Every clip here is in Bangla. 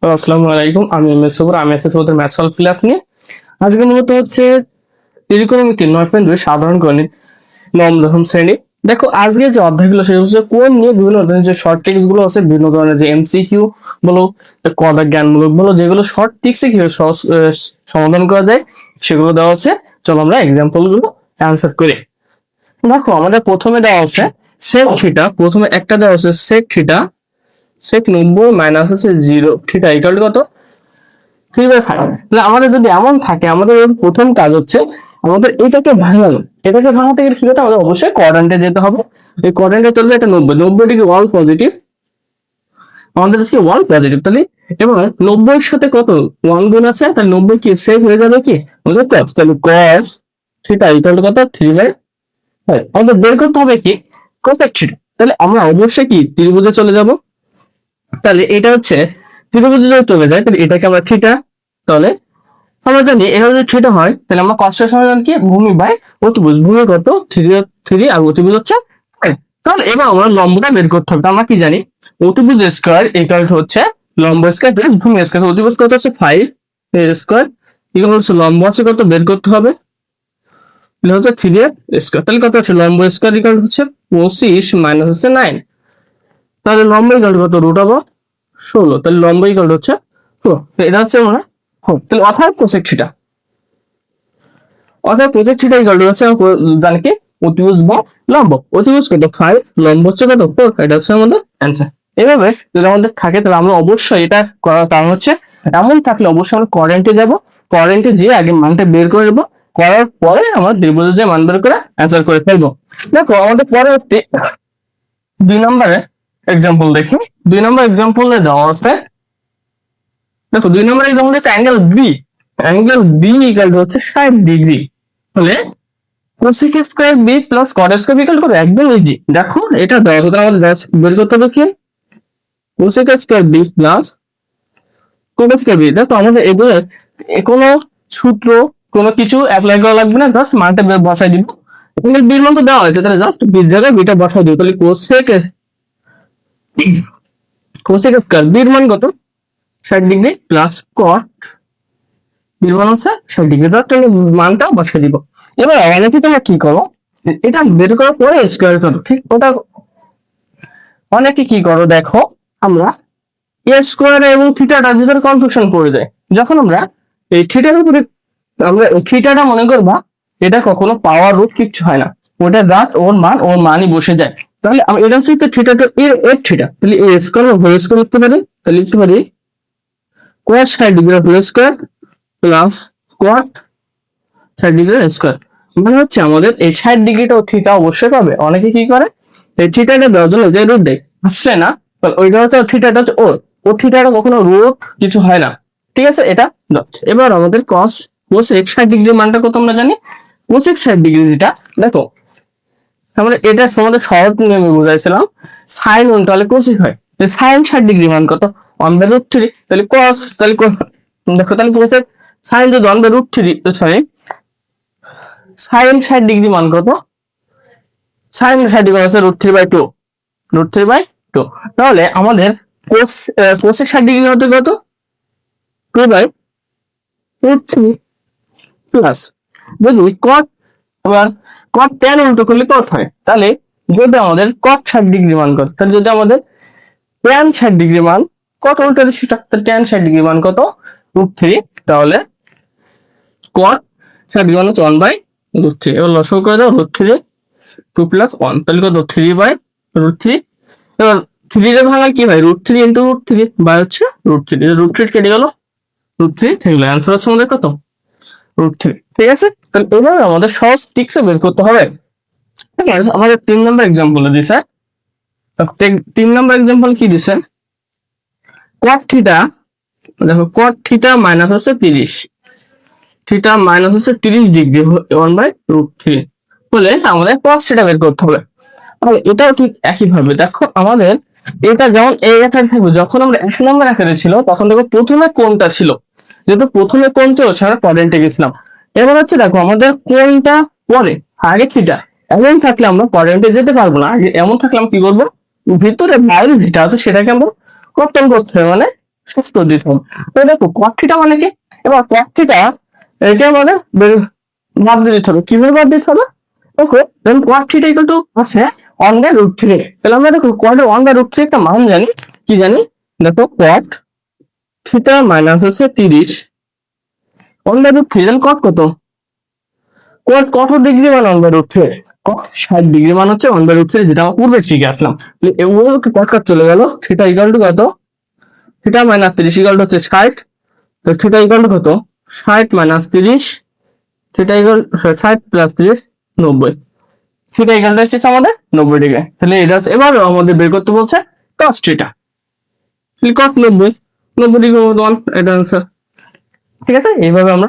আসসালামু আলাইকুম। আমি এম এস সবুর। আমি আছি তোমাদের ম্যাথ সলভ ক্লাস নিয়ে। আজকে মূলত হচ্ছে ত্রিকোণমিতির 9.2 সাধারণ গণিত নবম দশম শ্রেণী। দেখো আজকে যে অধ্যায়গুলো সেগুলো হচ্ছে কোন নিয়ে বিভিন্ন ধরনের যে শর্ট ট্রিক্স গুলো আছে, বিভিন্ন ধরনের যে এমসিকিউ বলো, কদা জ্ঞানমূলক বলো, যেগুলো শর্ট ট্রিক্সে কিভাবে সহজ সমাধান করা যায় সেগুলো দেওয়া আছে। চলো আমরা এক্সাম্পল গুলো অ্যান্সার করি। দেখো আমাদের প্রথমে দেওয়া আছে সেক থিটা। প্রথমে একটা দেওয়া আছে সেক থিটা, সেক 90 মাইনাস হচ্ছে 0 থিটা ইকুয়াল কত 3/5। তাহলে আমাদের যদি এমন থাকে, আমাদের প্রথম কাজ হচ্ছে আমাদের এটাকে ভাঙানো। এটাকে ভাঙাতে গেলে কি করতে হবে? আমাদের অবশ্যই কোয়াড্র্যান্টে যেতে হবে। এই কোয়াড্র্যান্টে চলবে এটা 90 ডিগ্রি ওয়াল পজিটিভ, আমাদের হচ্ছে ওয়াল পজিটিভ। তাহলে এবার 90 এর সাথে কত ওয়ান গুণ আছে, তাহলে 90 কি সেভ হয়ে যাবে কি আমাদের cos। তাহলে cos থিটা ইকুয়াল কত 3/5। আমাদের বের করতে হবে কি cosec থিটা। তাহলে আমরা অবশ্যই কি ত্রিভুজে চলে যাব। তাহলে এটা হচ্ছে ত্রিভুজে যদি চলে যায় তাহলে এটাকে আমরা থিটা, তাহলে আমরা জানি এটা যদি থিটা হয় তাহলে আমরা কষ্টের সমাধান কি ভূমি বাই অতিভুজ। ভূমি কত 3 আর অতিভুজ হচ্ছে 5। তাহলে এবার আমরা লম্বটা বের করতে হবে। আমরা কি জানি অতিভুজ স্কয়ার ইকুয়াল হচ্ছে লম্ব স্কয়ার প্লাস ভূমি স্কয়ার। অতিভুজ কত হচ্ছে 5 এর স্কয়ার ইকুয়াল হচ্ছে লম্ব আছে কত বের করতে হবে, এটা হচ্ছে 3 এর স্কয়ার। তাহলে কত হচ্ছে লম্ব স্কয়ার ইকুয়াল হচ্ছে 25 মাইনাস হচ্ছে 9। তাহলে লম্ব ইকুয়াল কত √16। তাহলে লম্ব ইকুয়াল হচ্ছে 4। এটা হচ্ছে আমরা 4। তাহলে অর্থাৎ কোসেক থিটা, অর্থাৎ কোসেক থিটা ইকুয়াল হচ্ছে জানি কি অতিভুজ বা লম্ব। অতিভুজ কত 5, লম্ব হচ্ছে কত 4। এটা হচ্ছে আমাদের অ্যান্সার। এভাবে যদি আমাদের থাকে তাহলে আমরা অবশ্যই এটা করার কারণ হচ্ছে এমন থাকলে অবশ্যই আমরা কোয়াড্র্যান্টে যাব। কোয়াড্র্যান্টে যেয়ে আগে মানটা বের করে নেবো, করার পরে আমরা ত্রিভুজে যে মান বের করে অ্যান্সার করে ফেলবো। দেখো আমাদের পরবর্তী 2 নম্বরে এক্সাম্পল দেখি। 2 নম্বর এক্সাম্পলে দেওয়া আছে, দেখো 2 নম্বর এক্সাম্পল হচ্ছে angle B. Angle B equal হচ্ছে 60 ডিগ্রি হলে cosec square B plus cot square equal করে একদম ইজি। দেখো এটা দেখো তো আমাদের বের করতে হবে কি cosec square B plus cot square B. দেখো আমাদের এগুলো কোনো সূত্র কোনো কিছু অ্যাপ্লাই করা লাগবে না, জাস্ট মানটা বসাই দিব। অ্যাঙ্গেল বির মান তো দেওয়া হয়েছে, তাহলে জাস্ট বির জায়গায় বিটা বসাই দিব। তাহলে কোসেক স্কয়ার বির মান কত 60 ডিগ্রি প্লাস কট বির মান হচ্ছে 60 ডিগ্রি, জাস্ট আমি মানটা বসাই দিব। এবার অনেকে তোমরা কি করো, এটা বের করার পরে স্কয়ার করো, ঠিক ওটা অনেকে কি করো দেখো, আমরা এ স্কয়ার এবং থিটাটার ভিতরে কনফিউশন পড়ে যায়। যখন আমরা এই থিটার উপরে আমরা থিটাটা মনে করবা এটা কখনো পাওয়ার রুট কিচ্ছু হয় না, ওটা জাস্ট ওর মানই বসে যায়। তাহলে আমি এটা হচ্ছে থিটাটা এর থিটা, তাহলে এ স্কয়ার হোল স্কয়ার লিখতে পারি। তাহলে লিখতে পারি cos 60 degree whole square plus cot 60 degree square. মানে হচ্ছে আমাদের এই 60 ডিগ্রিটা থিটা অবশ্যই পাবে। অনেকে কি করে এই থিটাটা দেওয়ার জন্য যে রুট দেয় আসলে না, ওইটা হচ্ছে থিটাটা হচ্ছে ও থিটাটা কখনো রুট কিছু হয় না। ঠিক আছে, এটা এবার আমাদের কোসেক 60 ডিগ্রি মানটা কত আমরা জানি। কোসেক 60 ডিগ্রি যেটা দেখো আমরা এটা তোমাদের সহজ নিয়মে বুঝাইছিলাম, সাইন উল্টালে কোসেক হয়। সাইন 60 ডিগ্রি মান কত 1/√3। তাহলে কস তাহলে দেখো তাহলে কোসেক সাইন যদি 1/√3, সরি সাইন 60 ডিগ্রি মান কত, সাইন 60 ডিগ্রি হচ্ছে √3/2, √3/2। তাহলে আমাদের কোসেক 60 ডিগ্রি হতে কত 2/√3 প্লাস যদি কট, আবার কট tan উল্টো করলে কত হয়। তাহলে যদি আমাদের কট 60 ডিগ্রি মান কত, তাহলে যদি আমাদের tan 60 ডিগ্রি মান কট উল্টো সেটা, তাহলে tan 60 ডিগ্রি মান কত √3। তাহলে কট 60 ডিগ্রি মান হচ্ছে 1/√3। এবার লসগু করে দাও √3 2 প্লাস 1, তাহলে কত 3/√3। এবার 3 এর ভাঙা কি হয় √3 ইন্টু √3 বাই হচ্ছে √3, √3 কেটে গেল, √3 থেকে গেল, অ্যান্সার হচ্ছে আমাদের কত √3। ঠিক আছে, তাহলে এভাবে আমাদের সহজ ট্রিক্সে বের করতে হবে। আমাদের 3 নম্বর এক্সাম্পলে দিছে, 3 নম্বর এক্সাম্পল কি দিছে cot থিটা। দেখো cot থিটা মাইনাস হচ্ছে 30, থিটা মাইনাস হচ্ছে 30 ডিগ্রি 1/√3 বলে আমাদের cos থিটা বের করতে হবে। তাহলে এটাও ঠিক একই ভাবে দেখো আমাদের এটা যেমন এই আকারে থাকবে, যখন আমরা 1 নম্বর আকারে ছিল তখন দেখো প্রথমে কোণটা ছিল, যেহেতু প্রথমে কোণ ছিল সেটা কোয়াড্রেন্টে গেছিলাম। এবার হচ্ছে দেখো আমাদের কোণটা পরে আগে থিটা, এমন থাকলে আমরা কোয়াড্রেন্টে যেতে পারবো না। আগে এমন থাকলে আমরা কি করবো, ভিতরে বাইরে যেটা আছে সেটাকে আমরা কর্তন করতে হবে, মানে সুস্থ দিতে হবে। তো দেখো cot থিটা মানে কি, এবার cot থিটা এটা মানে বাদ দিয়ে দিতে হবে। কিভাবে বাদ দিতে হবে? দেখো then cot theta equal to আছে 1/√3। তাহলে আমরা দেখো cot এর 1/√3 একটা মান জানি, কি জানি দেখো cot থিটা মাইনাস হচ্ছে 30 1/√3, then cot কত, কত ডিগ্রি মান 1/√3, কট 60 ডিগ্রি মান হচ্ছে 1/√3, যেটা আমরা পূর্বে শিখে আসলাম। ওগুলোকে কট কাট চলে গেল, থিটা ইকুয়াল টু কত, থিটা মাইনাস 30 ইকুয়াল টু হচ্ছে 60। তো থিটা ইকুয়াল টু কত, 60 minus 30, theta equal 60 plus 30 90, theta equal to হচ্ছে আমাদের 90 ডিগ্রি। তাহলে এটা এবার আমাদের বের করতে বলছে cos থিটা, cos 90 ডিগ্রি মতো 1, এটা आंसर। ঠিক আছে, এইভাবে আমরা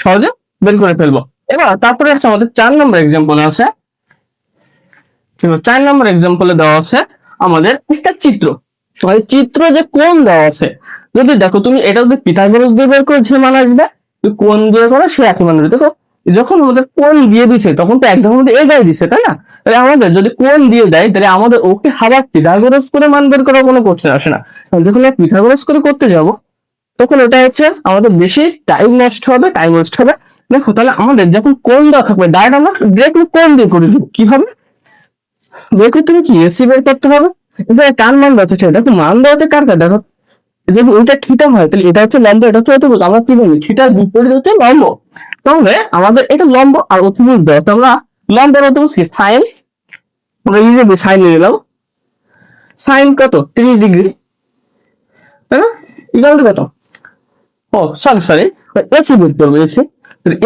সহজে বের করে ফেলবো। এবার তারপরে আছে আমাদের 4 নম্বর एग्जांपल আছে। 4 নম্বর एग्जांपल দেওয়া আছে আমাদের একটা চিত্র। এই চিত্র যে কোণ দেওয়া আছে, যদি দেখো তুমি এটা যদি পিথাগোরাস দিয়ে বের করে যে মান আসবে, কোণ দিয়ে করো সে একই মান আসবে। দেখো যখন আমাদের কোণ দিয়ে দিছে তখন তো একদম আমাদের এটাই দিছে, তাই না? তাহলে আমাদের যদি কোণ দিয়ে দেয় তাহলে আমাদের ওকে আবার পিথাগোরাস করে মান বের করার কোনো কোশ্চেন আসে না। যখন পিথাগোরাস করে করতে যাব তখন এটা হচ্ছে আমাদের বেশি টাইম নষ্ট হবে, টাইম ওয়েস্ট হবে। দেখো তাহলে আমাদের যখন কোণ দেওয়া থাকবে ডাইরেক্ট আমরা ডিরেক্টলি কোণ দিয়ে করে দিব। কিভাবে দেখো, তুমি কি এসি বের করতে হবে, এটা কার মান দেওয়া আছে, দেখো মান দেওয়া আছে কার কার, দেখো যদি এটা থিটা হয় তাহলে এটা হচ্ছে লম্ব, এটা হচ্ছে অতিভুজ। আমরা কি বলি থিটার বিপরীত হচ্ছে লম্ব, তাহলে আমাদের এটা লম্ব আর অতিভুজ দেওয়া, তো আমরা লম্ব আর অতিভুজ কি সাইন, আমরা ইজিলি সাইন নিয়ে নিলাম। সাইন কত 30 ডিগ্রি, তাই না, ইকুয়াল টু কত, ও সরি এসি বের করবো, এসি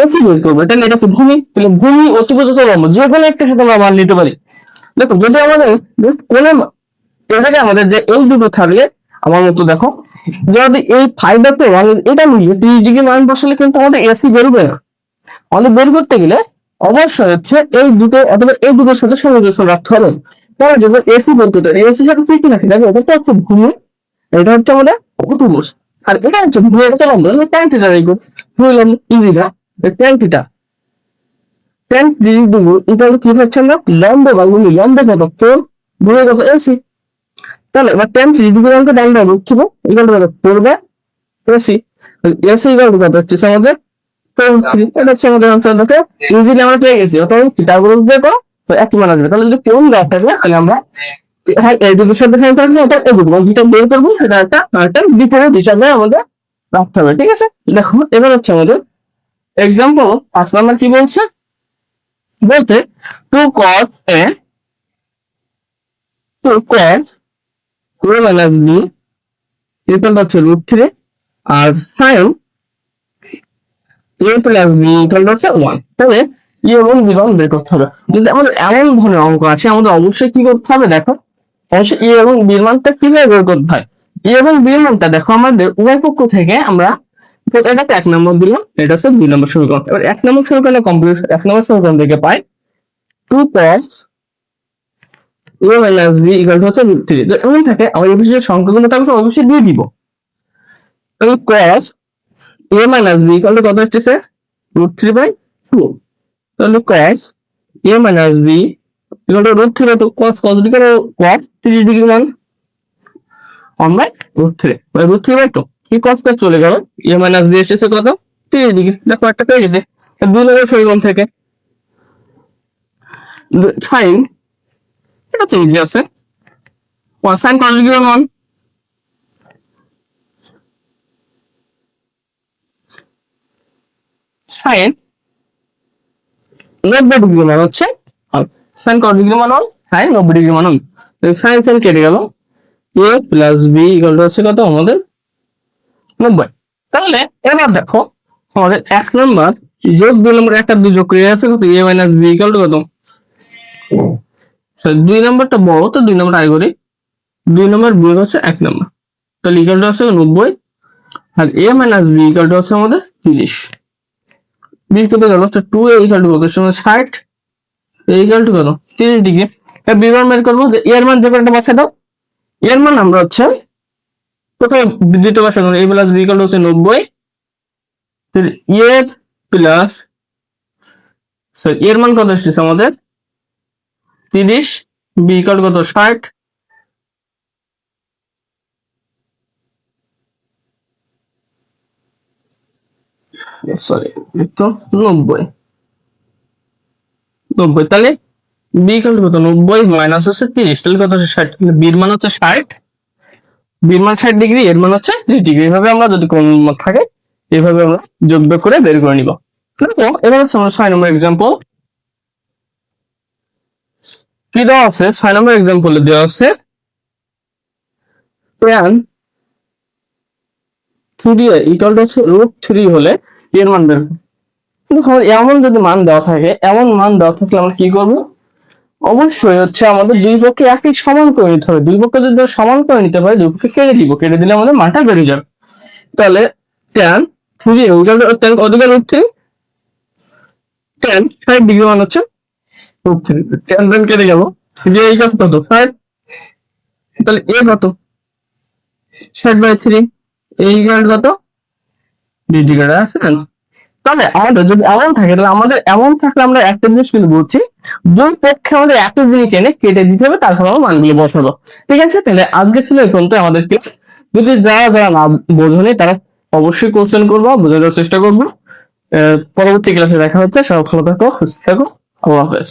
এসি বের করবো, তাহলে এটা কি ভূমি, তাহলে ভূমি অতিভুজ লম্ব যে কোনো একটা সাথে আমরা মান নিতে পারি। দেখো যদি আমাদের জাস্ট কোণে এটাকে আমাদের যে এই দুটো থাকলে আমার মতো দেখো, যদি এই ফাইবারটা এটা মিলিয়ে 30 ডিগ্রি মান বসালে কিন্তু আমাদের এসি বেরোবে না। আমাদের বের করতে গেলে অবশ্যই হচ্ছে এই দুটো অথবা এই দুটোর সাথে সামঞ্জস্য রাখতে হবে। তাহলে যখন এসি বের করতে হবে এসির সাথে কি রাখি, দেখো এটা তো হচ্ছে ভূমি, এটা হচ্ছে আমাদের অতিভুজ, আর এটা হচ্ছে ভূমি, এটা লম্ব, ট্যান থিটা রেখো ভূমি লম্ব ইজি না, ট্যান থিটা ট্যান ডিগ্রি এটা কি হচ্ছে আমরা লম্ব বা ভূমি, লম্ব কত 4, ভূমি কত এসি। তাহলে এবার টেন ডিগ্রি অঙ্ক ডাইন ডাইন উঠছিল ইকুয়াল টু কত পড়বে এসি, এসি ইকুয়াল টু কত হচ্ছে আমাদের 3, এটা হচ্ছে আমাদের आंसर। দেখো ইজিলি আমরা পেয়ে গেছি, অথবা পিথাগোরাস দিয়ে করো তো একই মান আসবে। তাহলে যদি কোণ দেওয়া থাকে তাহলে আমরা হ্যাঁ এই দুটোর সাথে সাইন থাকলে এটা এই দুটো যেটা বের করবো সেটা একটা বিপরীত হিসাবে আমাদের রাখতে হবে। ঠিক আছে, দেখো এবার হচ্ছে আমাদের एग्जांपल 5 নাম্বার কি বলছে, বলতে 2 cos a 2 cos a minus b equal হচ্ছে √3, আর sin a plus b equal হচ্ছে 1। তবে ই এবং বি মান বের করতে হবে। যদি আমাদের এমন ধরনের অঙ্ক আছে আমাদের অবশ্যই কি করতে হবে, দেখো অবশ্যই ই এবং বি মানটা কিভাবে বের করতে হয়। ই এবং বি মানটা দেখো আমাদের উভয় পক্ষ থেকে আমরা এটাতে 1 নম্বর দিলাম, এটা হচ্ছে 2 নম্বর সমীকরণ। এবার 1 নম্বর সমীকরণে কমপ্লিট 1 নম্বর সমীকরণ থেকে পাই 2 cos a minus b equal হচ্ছে √3। তো এমন থাকে আমরা এই বিষয়ে সংখ্যাগুলো থাকবে অবশ্যই দিয়ে দিব। এবং cos a minus b equal to কত আসছে √3/2। তাহলে cos a minus b equal to √3, তো cos ডিগ্রি cos 30 ডিগ্রি মান 1/√3, মানে √3/2 কি cos চলে গেল, a minus b এসেছে কত 30 ডিগ্রি। দেখো একটা পেয়ে গেছে 2 নম্বর সমীকরণ থেকে। sin এটা তো ইজি আছে, sin cos ডিগ্রি মান sin 90 ডিগ্রি মান হচ্ছে sin cos ডিগ্রি মান sin 90 ডিগ্রি মান sin sin কেটে গেল, a plus b equal to হচ্ছে কত আমাদের 90। তাহলে এবার দেখো আমাদের 1 নম্বর যোগ 2 নম্বর একটা 2 যোগ করে আছে কত, a minus b equal to কত, 2 নম্বরটা বড় তো 2 নম্বর আগে করি, 2 নম্বর বিয়োগ হচ্ছে 1 নম্বর, তাহলে ইকুয়াল টু হচ্ছে 90, আর a minus b equal to হচ্ছে আমাদের 30। b কত গেল, তো 2a ইকুয়াল টু কত 60, a ইকুয়াল টু কত 30 ডিগ্রি। বি মান বের করবো, যে এর মান যে কোনটা বসাই দাও, এর মান আমরা হচ্ছে প্রথমে দ্বিতীয় বসাই দাও, a plus b equal to হচ্ছে 90, তাহলে a প্লাস সরি এর মান কত আসছে আমাদের 30, b ইকুয়াল টু কত 60, সরি, তো 90 তাহলে বি ইকুয়াল টু কত, 90 মাইনাস হচ্ছে 30, তাহলে কত হচ্ছে 60, বির মান হচ্ছে 60, বির মান 60 ডিগ্রি, এর মান হচ্ছে 30 ডিগ্রি। এইভাবে আমরা যদি কোন থাকে এইভাবে আমরা যোগ বিয়োগ করে বের করে নিব। তো এবার হচ্ছে আমরা 6 নম্বর এক্সাম্পল কি দেওয়া আছে, 6 নম্বর এক্সাম্পলে দেওয়া আছে tan 3a ইকুয়াল টু হচ্ছে √3 হলে এর মান বের করব। কিন্তু এমন যদি মান দেওয়া থাকে, এমন মান দেওয়া থাকলে আমরা কি করব, অবশ্যই হচ্ছে আমাদের দুই পক্ষে একই সমান করে নিতে হবে। দুই পক্ষে যদি সমান করে নিতে পারি, দুই পক্ষে কেটে দিব, কেটে দিলে আমাদের মানটা বেড়ে যাবে। তাহলে tan 3 tan কত √3, tan 60 ডিগ্রি মান হচ্ছে √3, tan tan কেটে যাবো, 3 ইকুয়াল কত 5, তাহলে a কত 60/3, a ইকুয়াল কত 2 ডিগ্রি আছে। তাহলে আমাদের যদি এমন থাকে, তাহলে আমাদের এমন থাকলে আমরা একটা জিনিস কিন্তু বুঝছি, দুই পক্ষে আমাদের একই জিনিস এনে কেটে দিতে হবে, তারপর আমরা মানগুলো বসাবো। ঠিক আছে, তাহলে আজকে ছিল এই পর্যন্ত আমাদের ক্লাস। যদি যারা যারা না বোঝেনি তারা অবশ্যই কোশ্চেন করবো, বোঝানোর চেষ্টা করবো। পরবর্তী ক্লাসে দেখা হচ্ছে। সবাই ভালো থাকো, সুস্থ থাকো, আল্লাহ হাফেজ।